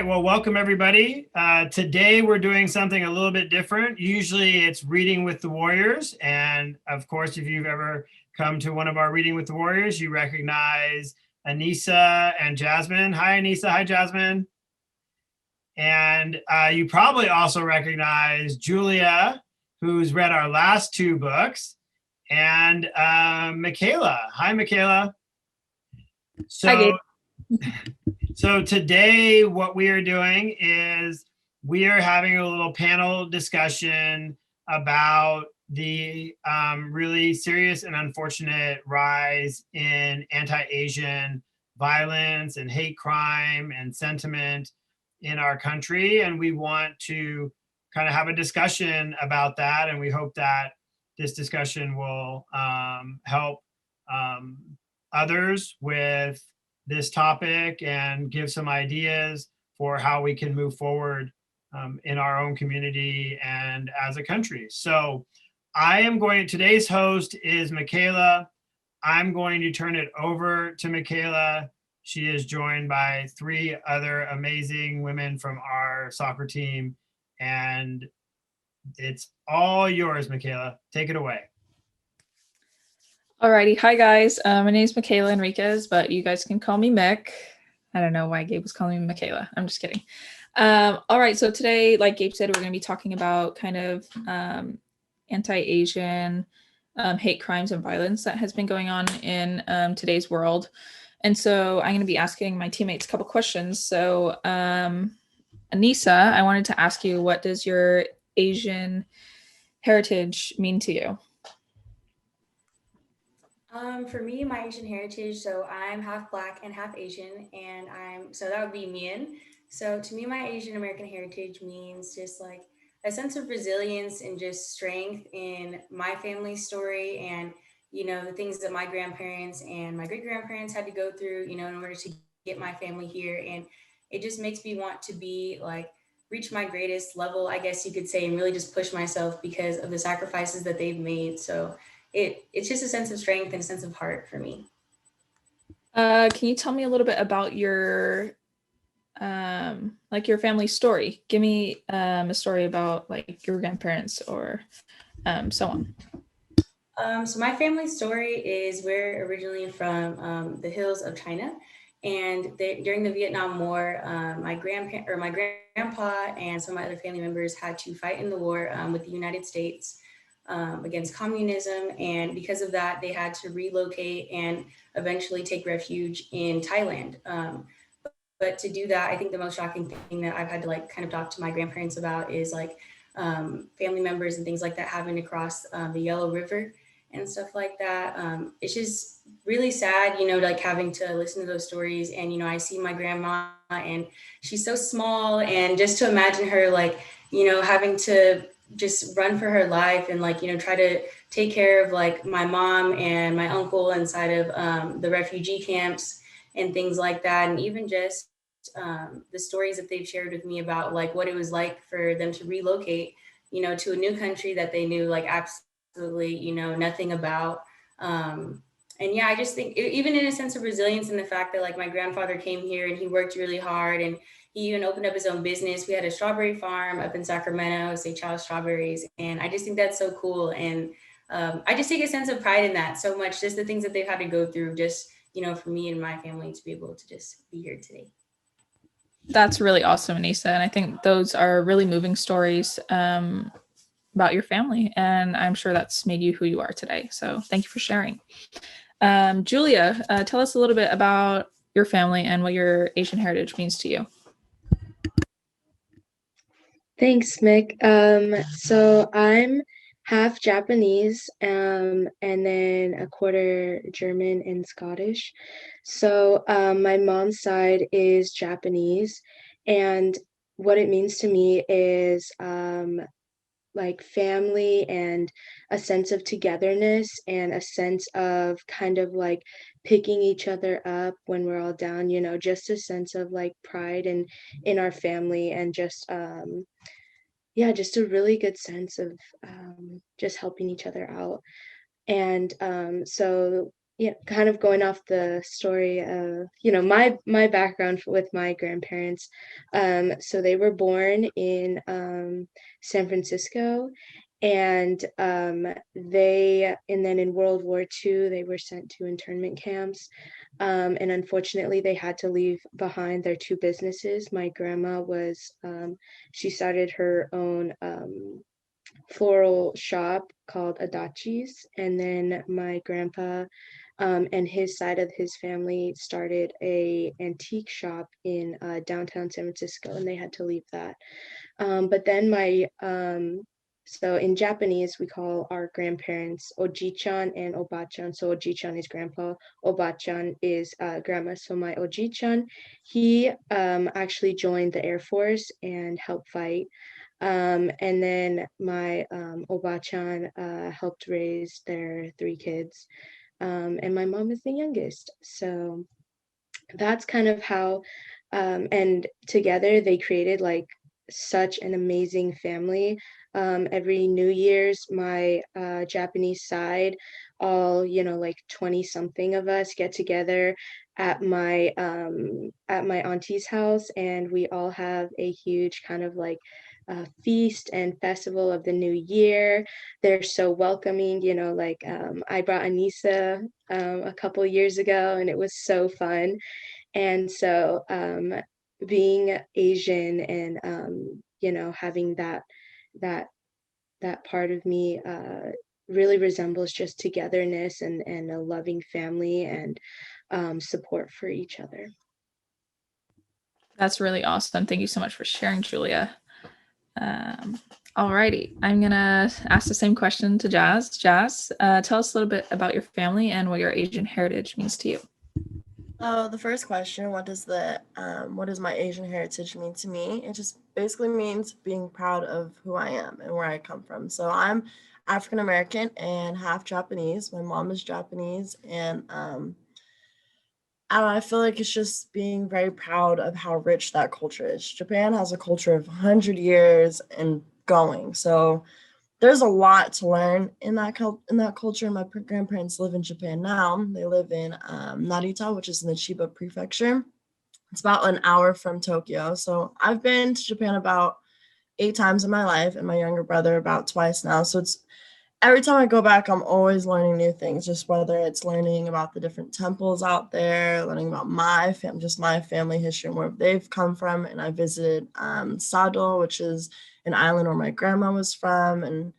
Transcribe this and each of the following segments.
right, well, welcome everybody. Today we're doing something a little bit different. Usually it's Reading with the Warriors. And of course, if you've ever come to one of our Reading with the Warriors, you recognize Anissa and Jasmine. Hi, Anissa. Hi, Jasmine. And you probably also recognize Julia, who's read our last two books, and Michaela. Hi, Michaela. So, so today what we are doing is we are having a little panel discussion about the really serious and unfortunate rise in anti-Asian violence and hate crime and sentiment in our country. And we want to kind of have a discussion about that. And we hope that this discussion will help others with this topic and give some ideas for how we can move forward in our own community and as a country. So today's host is Michaela. I'm going to turn it over to Michaela. She is joined by three other amazing women from our soccer team, and it's all yours, Michaela. Take it away. Alrighty, hi guys. My name is Michaela Enriquez, but you guys can call me Mick. I don't know why Gabe was calling me Michaela. I'm just kidding. All right, so today, like Gabe said, we're going to be talking about kind of anti-Asian hate crimes and violence that has been going on in today's world. And so I'm going to be asking my teammates a couple questions. So Anissa, I wanted to ask you, what does your Asian heritage mean to you? For me, my Asian heritage, so I'm half Black and half Asian, and so that would be Mian. So to me, my Asian American heritage means just like a sense of resilience and just strength in my family story and, the things that my grandparents and my great grandparents had to go through, in order to get my family here. And it just makes me want to be like, reach my greatest level, I guess you could say, and really just push myself because of the sacrifices that they've made. So it's just a sense of strength and a sense of heart for me. Can you tell me a little bit about your like your family story? Give me a story about like your grandparents or so on. So my family story is we're originally from the hills of China, and during the Vietnam War, my grandpa and some of my other family members had to fight in the war with the United States against communism, and because of that, they had to relocate and eventually take refuge in Thailand. But to do that, I think the most shocking thing that I've had to like kind of talk to my grandparents about is like family members and things like that having to cross the Yellow River and stuff like that. It's just really sad, like having to listen to those stories. And, I see my grandma and she's so small, and just to imagine her like, having to just run for her life and like, try to take care of like my mom and my uncle inside of the refugee camps and things like that. And even just the stories that they've shared with me about like what it was like for them to relocate, to a new country that they knew like absolutely, nothing about. And yeah, I just think even in a sense of resilience in the fact that like my grandfather came here and he worked really hard, and he even opened up his own business. We had a strawberry farm up in Sacramento, Seychelles Strawberries. And I just think that's so cool. And I just take a sense of pride in that so much, just the things that they've had to go through, just, for me and my family to be able to just be here today. That's really awesome, Anissa. And I think those are really moving stories about your family. And I'm sure that's made you who you are today. So thank you for sharing. Julia, tell us a little bit about your family and what your Asian heritage means to you. Thanks, Mick. So I'm half Japanese, and then a quarter German and Scottish. So my mom's side is Japanese, and what it means to me is like family and a sense of togetherness and a sense of kind of like picking each other up when we're all down, just a sense of like pride and in our family, and just yeah, just a really good sense of just helping each other out. And so yeah, kind of going off the story of, my background with my grandparents. So they were born in San Francisco, and then in World War II they were sent to internment camps. And unfortunately, they had to leave behind their two businesses. My grandma she started her own floral shop called Adachi's, and then my grandpa and his side of his family started a antique shop in downtown San Francisco, and they had to leave that. But then so in Japanese, we call our grandparents Oji-chan and Oba-chan. So Oji-chan is grandpa, Oba-chan is grandma. So my Oji-chan, he actually joined the Air Force and helped fight. And then my Oba-chan helped raise their three kids. And my mom is the youngest. So that's kind of how, and together they created like such an amazing family. Every New Year's, my Japanese side, all, like 20 something of us get together at my auntie's house, and we all have a huge kind of like feast and festival of the new year. They're so welcoming, like I brought Anissa a couple years ago, and it was so fun. And so being Asian and having that that part of me really resembles just togetherness and a loving family and support for each other. That's really awesome. Thank you so much for sharing, Julia. Alrighty, I'm gonna ask the same question to Jazz. Jazz, tell us a little bit about your family and what your Asian heritage means to you. The first question, what does my Asian heritage mean to me? It just basically means being proud of who I am and where I come from. So I'm African American and half Japanese. My mom is Japanese, and I don't know, I feel like it's just being very proud of how rich that culture is. Japan has a culture of 100 years and going. So there's a lot to learn in that culture. My grandparents live in Japan now. They live in Narita, which is in the Chiba prefecture. It's about an hour from Tokyo. So I've been to Japan about 8 times in my life, and my younger brother about twice now. So it's every time I go back, I'm always learning new things, just whether it's learning about the different temples out there, learning about my family history and where they've come from. And I visited Sado, which is an island where my grandma was from, and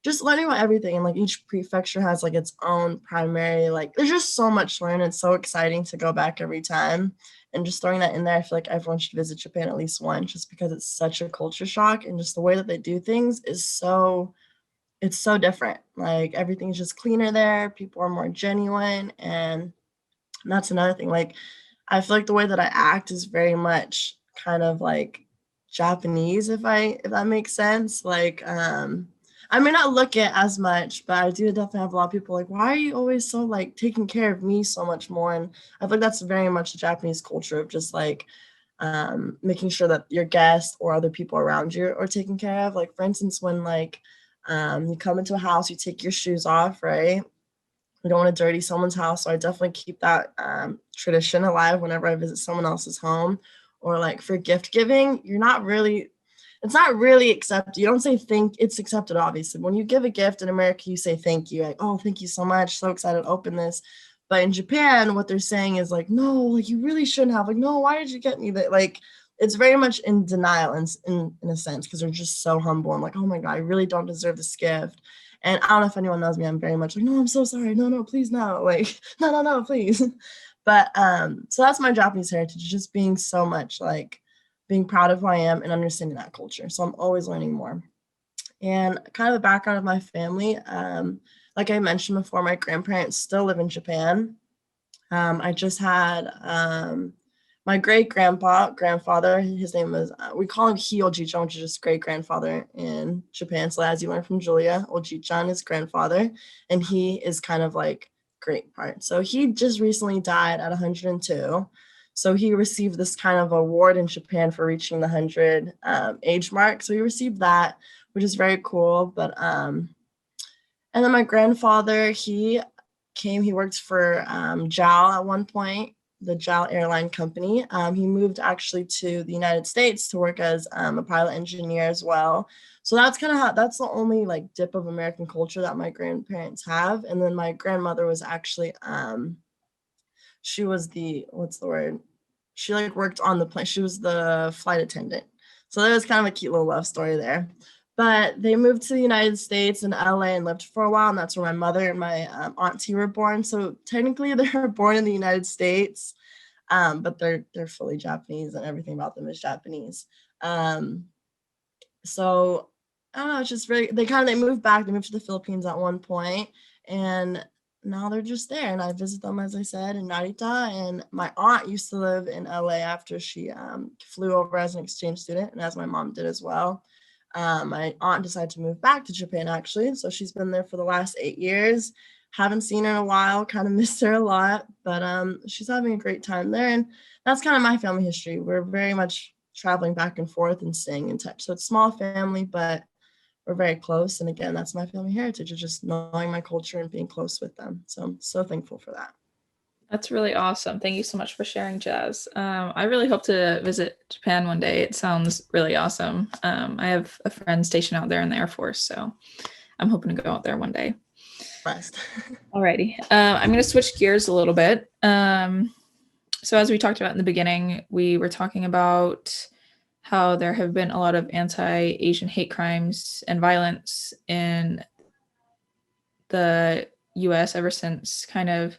just learning about everything. And like each prefecture has like its own primary, like there's just so much to learn. It's so exciting to go back every time. And just throwing that in there, I feel like everyone should visit Japan at least once, just because it's such a culture shock, and just the way that they do things is it's so different. Like everything's just cleaner there. People are more genuine. And that's another thing. Like I feel like the way that I act is very much kind of like Japanese, if that makes sense. Like I may not look it as much, but I do definitely have a lot of people like, why are you always so like taking care of me so much more? And I think that's very much the Japanese culture of just like making sure that your guests or other people around you are taken care of. Like for instance, when like you come into a house, you take your shoes off, right? We don't want to dirty someone's house. So I definitely keep that tradition alive whenever I visit someone else's home. Or like for gift giving, it's not really accepted. You don't say it's accepted, obviously. When you give a gift in America, you say thank you. Like, oh, thank you so much. So excited to open this. But in Japan, what they're saying is like, no, like you really shouldn't have. Like, no, why did you get me that? Like, it's very much in denial in a sense, because they're just so humble and like, oh my God, I really don't deserve this gift. And I don't know if anyone knows me, I'm very much like, no, I'm so sorry. No, please no. Like, no, please. But so that's my Japanese heritage, just being so much like being proud of who I am and understanding that culture. So I'm always learning more. And kind of the background of my family, like I mentioned before, my grandparents still live in Japan. I just had my grandfather, his name was, we call him Oji-chan, which is just great grandfather in Japan. So as you learned from Julia, Oji-chan is grandfather, and he is kind of like great part. So he just recently died at 102. So he received this kind of award in Japan for reaching the 100 age mark. So he received that, which is very cool. But and then my grandfather, he he worked for JAL at one point, the JAL airline company. He moved actually to the United States to work as a pilot engineer as well. So that's kind of that's the only like dip of American culture that my grandparents have. And then my grandmother was actually, she was what's the word? She like worked on the plane. She was the flight attendant. So that was kind of a cute little love story there. But they moved to the United States in LA and lived for a while. And that's where my mother and my auntie were born. So technically they were born in the United States, but they're fully Japanese and everything about them is Japanese. So I don't know, it's just very, they moved back, they moved to the Philippines at one point, and now they're just there. And I visit them, as I said, in Narita. And my aunt used to live in LA after she flew over as an exchange student, and as my mom did as well. My aunt decided to move back to Japan, actually. So she's been there for the last 8 years. Haven't seen her in a while, kind of missed her a lot, but she's having a great time there. And that's kind of my family history. We're very much traveling back and forth and staying in touch. So it's a small family, but we're very close. And again, that's my family heritage, of just knowing my culture and being close with them. So I'm so thankful for that. That's really awesome. Thank you so much for sharing, Jazz. I really hope to visit Japan one day. It sounds really awesome. I have a friend stationed out there in the Air Force, so I'm hoping to go out there one day. Blessed. Alrighty. I'm going to switch gears a little bit. So as we talked about in the beginning, we were talking about how there have been a lot of anti-Asian hate crimes and violence in the US ever since kind of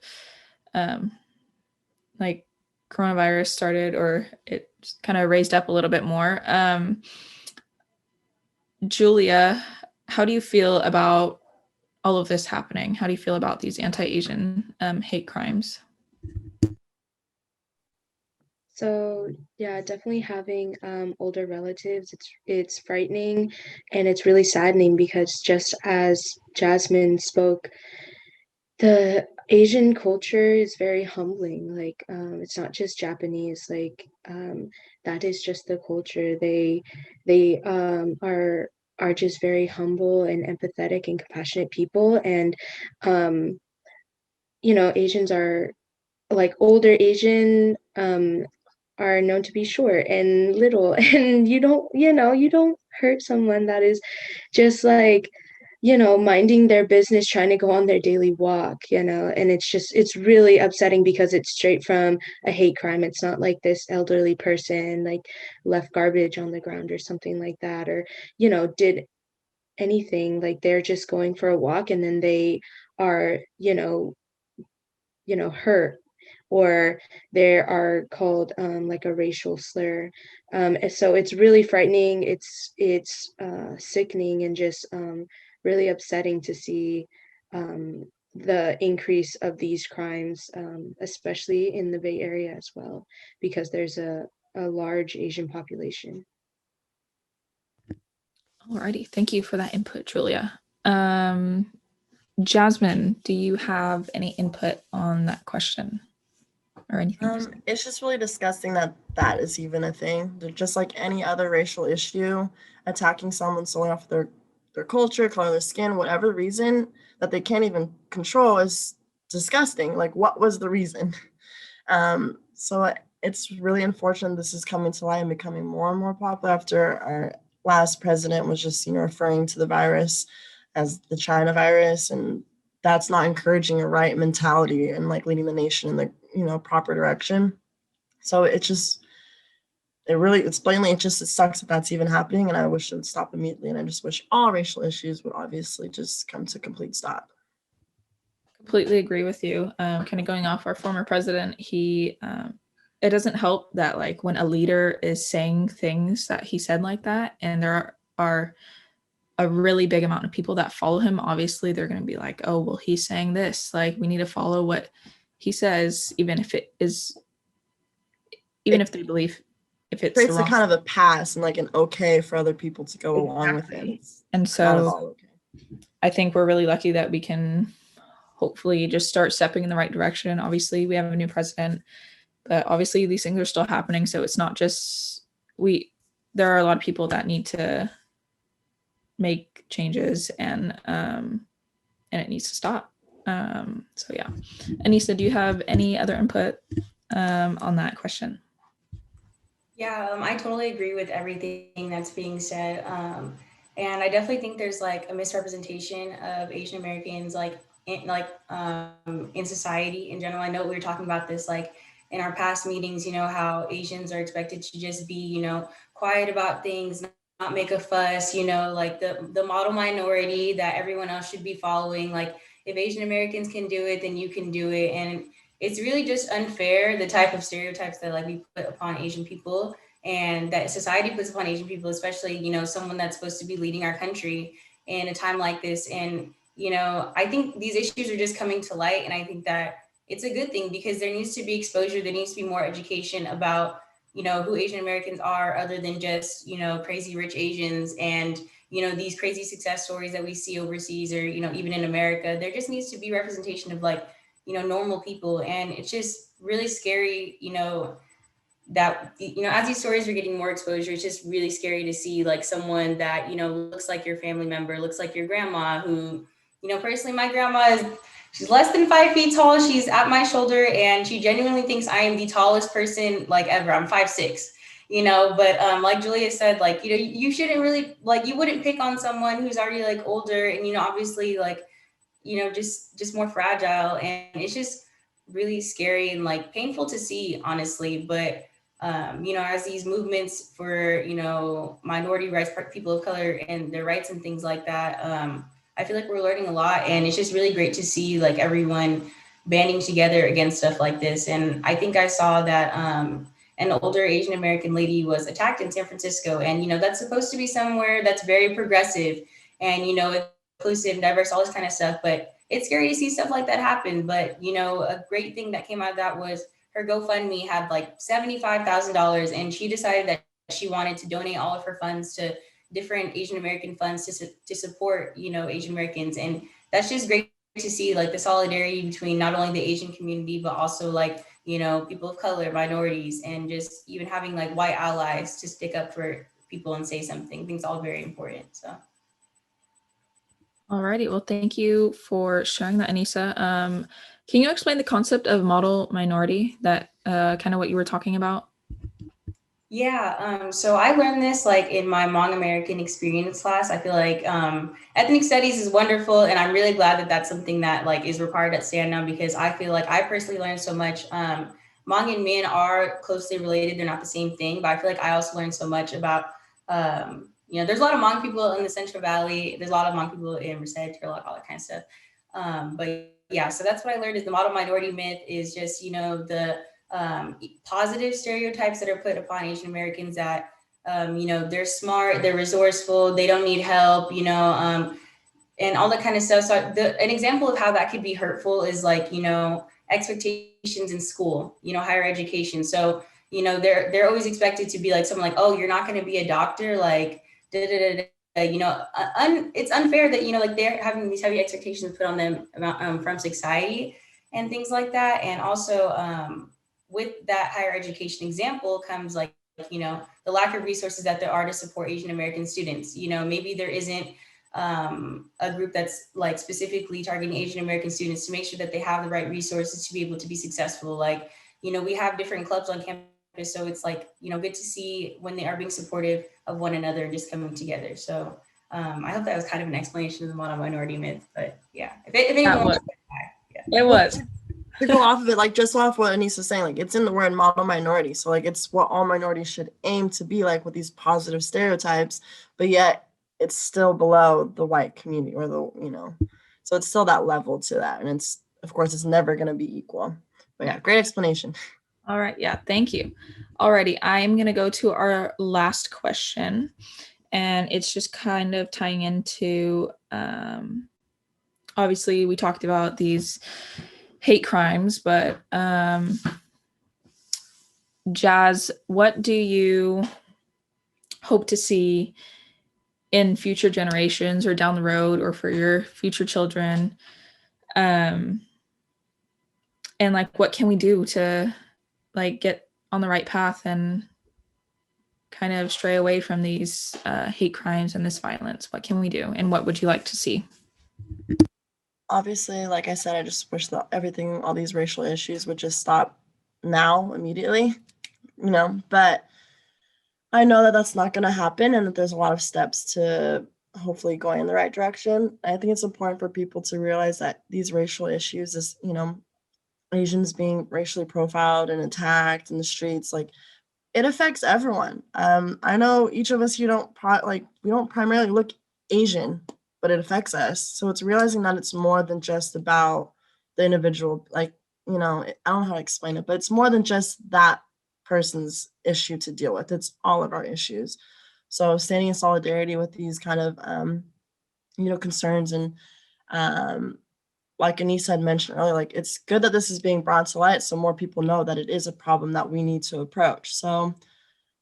like coronavirus started, or it kind of raised up a little bit more. Julia, how do you feel about all of this happening? How do you feel about these anti-Asian hate crimes? So yeah, definitely having older relatives, it's frightening and it's really saddening because just as Jasmine spoke, the Asian culture is very humbling. Like it's not just Japanese, like that is just the culture. They are just very humble and empathetic and compassionate people. And Asians are like older Asian are known to be short and little, and you don't hurt someone that is just like minding their business, trying to go on their daily walk, and it's really upsetting because it's straight from a hate crime. It's not like this elderly person like left garbage on the ground or something like that, or did anything. Like they're just going for a walk and then they are hurt, or they are called like a racial slur. And so it's really frightening. It's sickening and just really upsetting to see the increase of these crimes, especially in the Bay Area as well, because there's a large Asian population. Alrighty, thank you for that input, Julia. Jasmine, do you have any input on that question or anything? It's just really disgusting that is even a thing. They're just like any other racial issue, attacking someone solely off their culture, color of their skin, whatever the reason that they can't even control is disgusting. Like, what was the reason? So it's really unfortunate this is coming to light and becoming more and more popular after our last president was just, referring to the virus as the China virus, and that's not encouraging a right mentality and like leading the nation in the proper direction. So it sucks that that's even happening, and I wish it would stop immediately. And I just wish all racial issues would obviously just come to a complete stop. Completely agree with you. Kind of going off our former president, it doesn't help that like when a leader is saying things that he said like that, and there are a really big amount of people that follow him, obviously they're going to be like, oh, well, he's saying this, like we need to follow what he says, even if they believe if it's creates a kind of a pass and like an okay for other people to go along with it. And so I think we're really lucky that we can hopefully just start stepping in the right direction. Obviously we have a new president, but obviously these things are still happening. So it's not just there are a lot of people that need to make changes, and it needs to stop. So yeah. Anissa, do you have any other input on that question? Yeah, I totally agree with everything that's being said. And I definitely think there's like a misrepresentation of Asian Americans, in society in general. I know we were talking about this like in our past meetings, how Asians are expected to just be, quiet about things, not make a fuss, like the model minority that everyone else should be following. Like if Asian Americans can do it, then you can do it. And it's really just unfair, the type of stereotypes that like we put upon Asian people and that society puts upon Asian people, especially, someone that's supposed to be leading our country in a time like this. And, I think these issues are just coming to light. And I think that it's a good thing because there needs to be exposure, there needs to be more education about, who Asian Americans are other than just, crazy rich Asians and, these crazy success stories that we see overseas or, even in America. There just needs to be representation of like, normal people. And it's just really scary, that, as these stories are getting more exposure, it's just really scary to see like someone that, looks like your family member, looks like your grandma who, personally, my grandma she's less than 5 feet tall. She's at my shoulder and she genuinely thinks I am the tallest person like ever. I'm 5'6", but like Julia said, like, you shouldn't really, like, you wouldn't pick on someone who's already like older and, obviously like, just more fragile. And it's just really scary and like painful to see, honestly. But as these movements for, minority rights, people of color and their rights and things like that, I feel like we're learning a lot. And it's just really great to see like everyone banding together against stuff like this. And I think I saw that an older Asian American lady was attacked in San Francisco. And, that's supposed to be somewhere that's very progressive and, inclusive, diverse, all this kind of stuff. But it's scary to see stuff like that happen. But, a great thing that came out of that was her GoFundMe had like $75,000 and she decided that she wanted to donate all of her funds to different Asian American funds to support, Asian Americans. And that's just great to see like the solidarity between not only the Asian community, but also like, people of color, minorities, and just even having like white allies to stick up for people and say something. I think it's all very important. So. Alrighty, well, thank you for sharing that, Anissa. Can you explain the concept of model minority, that kind of what you were talking about? Yeah, so I learned this like in my Hmong American experience class. I feel like ethnic studies is wonderful, and I'm really glad that that's something that like is required at Stand because I feel like I personally learned so much. Hmong and Min are closely related; they're not the same thing, but I feel like I also learned so much about. There's a lot of Hmong people in the Central Valley. There's a lot of Hmong people in Merced, Turlock, all that kind of stuff. But yeah, so that's what I learned is the model minority myth is just the positive stereotypes that are put upon Asian Americans that, they're smart, they're resourceful, they don't need help, and all that kind of stuff. So an example of how that could be hurtful is like, expectations in school, higher education. So, they're always expected to be like someone like, oh, you're not going to be a doctor, like, it's unfair that, like they're having these heavy expectations put on them from society and things like that. And also, with that higher education example comes like, the lack of resources that there are to support Asian American students. Maybe there isn't a group that's like specifically targeting Asian American students to make sure that they have the right resources to be able to be successful. Like, we have different clubs on campus. So it's like, good to see when they are being supportive of one another and just coming together. So I hope that was kind of an explanation of the model minority myth, but yeah, if anyone wants to, yeah. It was. To go off of it, like just off what Anissa's saying, like it's in the word model minority. So like it's what all minorities should aim to be like with these positive stereotypes, but yet it's still below the white community or so it's still that level to that. And it's, of course, it's never going to be equal. But yeah, great explanation. All right. Yeah. Thank you. Alrighty. I'm going to go to our last question. And it's just kind of tying into, obviously we talked about these hate crimes, but Jazz, what do you hope to see in future generations or down the road or for your future children? And like, what can we do to like get on the right path and kind of stray away from these hate crimes and this violence? What can we do? And what would you like to see? obviously, like I said, I just wish that everything, all these racial issues would just stop now, immediately, but I know that that's not going to happen and that there's a lot of steps to hopefully going in the right direction. I think it's important for people to realize that these racial issues is, Asians being racially profiled and attacked in the streets, like it affects everyone. I know each of us, we don't primarily look Asian, but it affects us. So it's realizing that it's more than just about the individual, I don't know how to explain it, but it's more than just that person's issue to deal with. It's all of our issues. So standing in solidarity with these kind of, concerns and, like Anissa had mentioned earlier, like it's good that this is being brought to light so more people know that it is a problem that we need to approach. So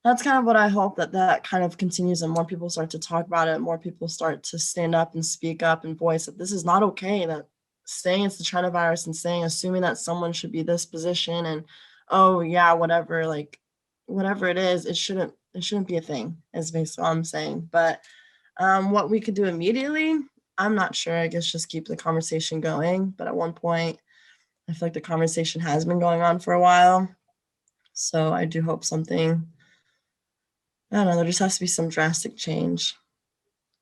that's kind of what I hope that kind of continues and more people start to talk about it, more people start to stand up and speak up and voice that this is not okay, that saying it's the China virus and assuming that someone should be this position and, oh yeah, whatever, like whatever it is, it shouldn't be a thing, is basically all I'm saying. But what we could do immediately, I'm not sure. I guess just keep the conversation going. But at one point, I feel like the conversation has been going on for a while. So I do hope something, I don't know, there just has to be some drastic change.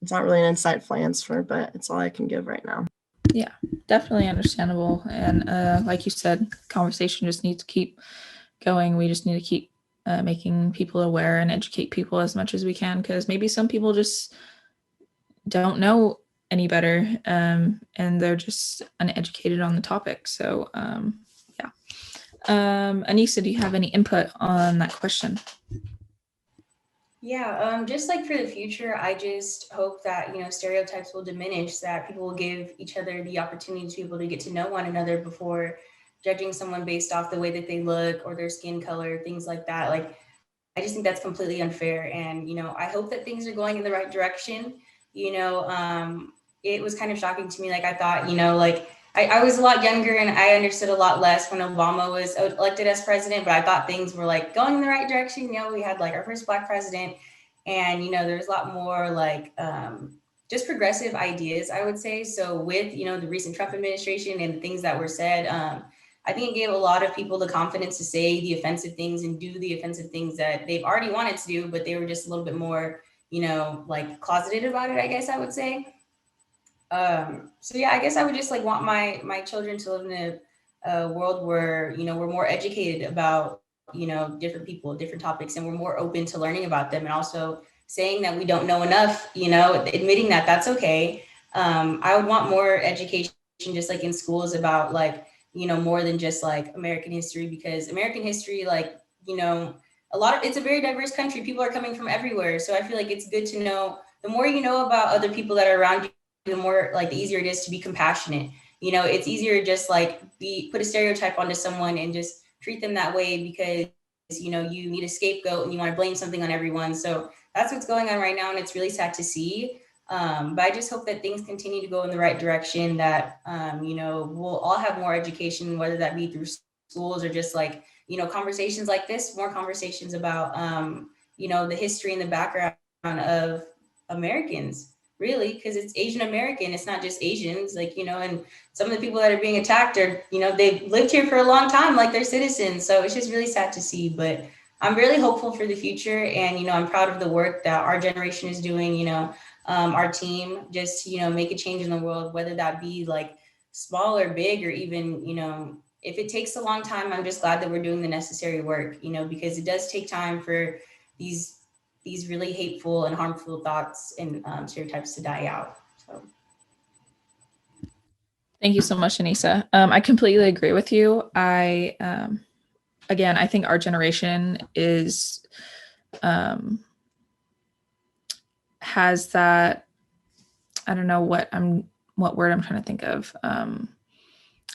It's not really an insightful answer, but it's all I can give right now. Yeah, definitely understandable. And like you said, conversation just needs to keep going. We just need to keep making people aware and educate people as much as we can, because maybe some people just don't know any better, and they're just uneducated on the topic. So yeah. Anissa, do you have any input on that question? Yeah, just like for the future, I just hope that, stereotypes will diminish, that people will give each other the opportunity to be able to get to know one another before judging someone based off the way that they look or their skin color, things like that. Like, I just think that's completely unfair. And, I hope that things are going in the right direction. It was kind of shocking to me. Like, I thought, like, I was a lot younger and I understood a lot less when Obama was elected as president, but I thought things were like going in the right direction. We had like our first Black president, and there's a lot more like just progressive ideas, I would say. So with the recent Trump administration and the things that were said, I think it gave a lot of people the confidence to say the offensive things and do the offensive things that they've already wanted to do, but they were just a little bit more, like closeted about it, I guess I would say. So yeah, I guess I would just like want my children to live in a world where, we're more educated about, different people, different topics, and we're more open to learning about them, and also saying that we don't know enough, admitting that that's okay. I would want more education just like in schools about like, more than just like American history, because American history, like, it's a very diverse country. People are coming from everywhere. So I feel like it's good to know, the more you know about other people that are around you, the more like the easier it is to be compassionate. It's easier to just like put a stereotype onto someone and just treat them that way because you need a scapegoat and you want to blame something on everyone. So that's what's going on right now, and it's really sad to see. But I just hope that things continue to go in the right direction, that we'll all have more education, whether that be through schools or just like conversations like this, more conversations about the history and the background of Americans, really, because it's Asian American. It's not just Asians, like, and some of the people that are being attacked are, they've lived here for a long time, like they're citizens. So it's just really sad to see, but I'm really hopeful for the future. And, I'm proud of the work that our generation is doing, our team, just, make a change in the world, whether that be like small or big, or even, if it takes a long time, I'm just glad that we're doing the necessary work, because it does take time for these really hateful and harmful thoughts and stereotypes to die out. So. Thank you so much, Anissa. I completely agree with you. Again, I think our generation has that, I don't know what word I'm trying to think of,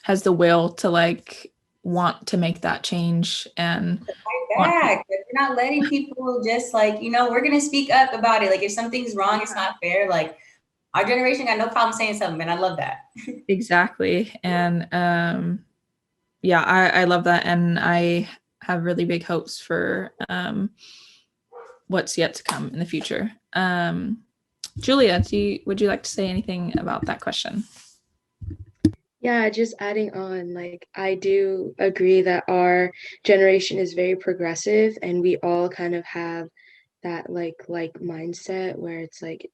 has the will to like want to make that change and we're not letting people just like, we're going to speak up about it. Like if something's wrong, it's not fair. Like our generation got no problem saying something, and I love that. Exactly. And yeah, I love that. And I have really big hopes for what's yet to come in the future. Julia, would you like to say anything about that question? Yeah, just adding on, like, I do agree that our generation is very progressive and we all kind of have that like mindset where it's like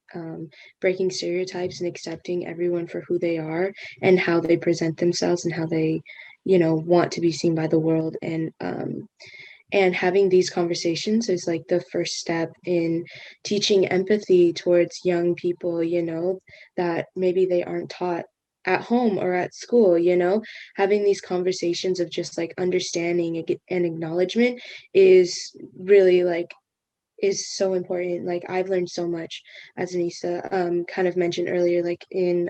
breaking stereotypes and accepting everyone for who they are and how they present themselves and how they, want to be seen by the world. And having these conversations is like the first step in teaching empathy towards young people, that maybe they aren't taught at home or at school. Having these conversations of just like understanding and acknowledgement is really like is so important. Like I've learned so much, as Anissa kind of mentioned earlier, like in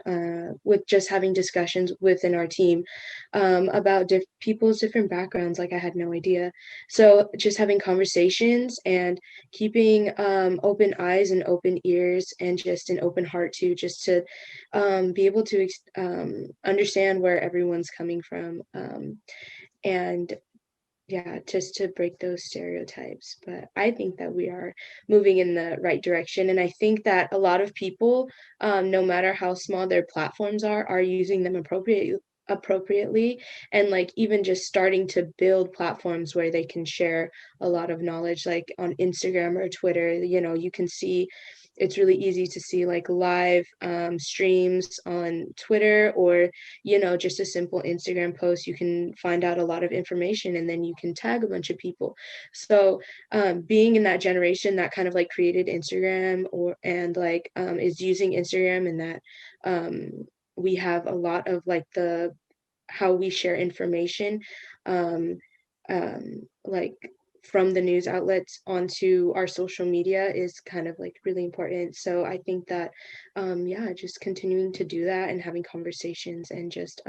with just having discussions within our team about people's different backgrounds. Like I had no idea. So just having conversations and keeping open eyes and open ears and just an open heart too, just to be able to understand where everyone's coming from. And yeah, just to break those stereotypes. But I think that we are moving in the right direction. And I think that a lot of people, no matter how small their platforms are using them appropriately, and like even just starting to build platforms where they can share a lot of knowledge, like on Instagram or Twitter. You can see, it's really easy to see like live streams on Twitter, or just a simple Instagram post. You can find out a lot of information and then you can tag a bunch of people. So being in that generation that kind of like created Instagram and like is using Instagram, and that we have a lot of like the how we share information, um, like from the news outlets onto our social media, is kind of like really important. So I think that yeah, just continuing to do that and having conversations and just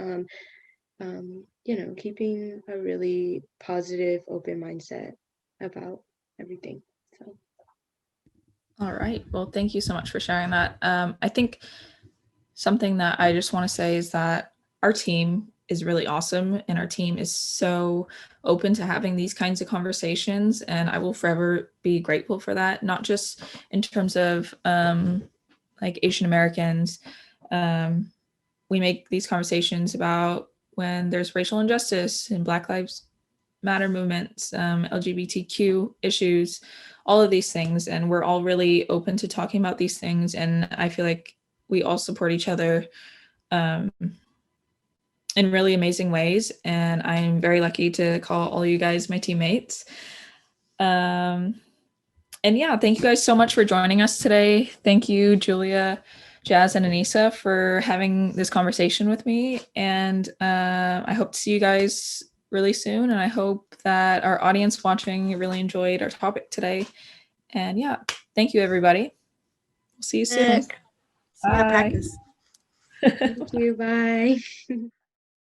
keeping a really positive, open mindset about everything. So All right. Well, thank you so much for sharing that. I think something that I just want to say is that our team is really awesome, and our team is so open to having these kinds of conversations. And I will forever be grateful for that, not just in terms of like Asian Americans. We make these conversations about when there's racial injustice and Black Lives Matter movements, LGBTQ issues, all of these things. And we're all really open to talking about these things. And I feel like we all support each other um, in really amazing ways. And I'm very lucky to call all you guys my teammates. And yeah, thank you guys so much for joining us today. Thank you, Julia, Jazz, and Anissa, for having this conversation with me. And I hope to see you guys really soon. And I hope that our audience watching really enjoyed our topic today. And yeah, thank you, everybody. We'll see you soon. See you at Bye. practice. thank you. Bye.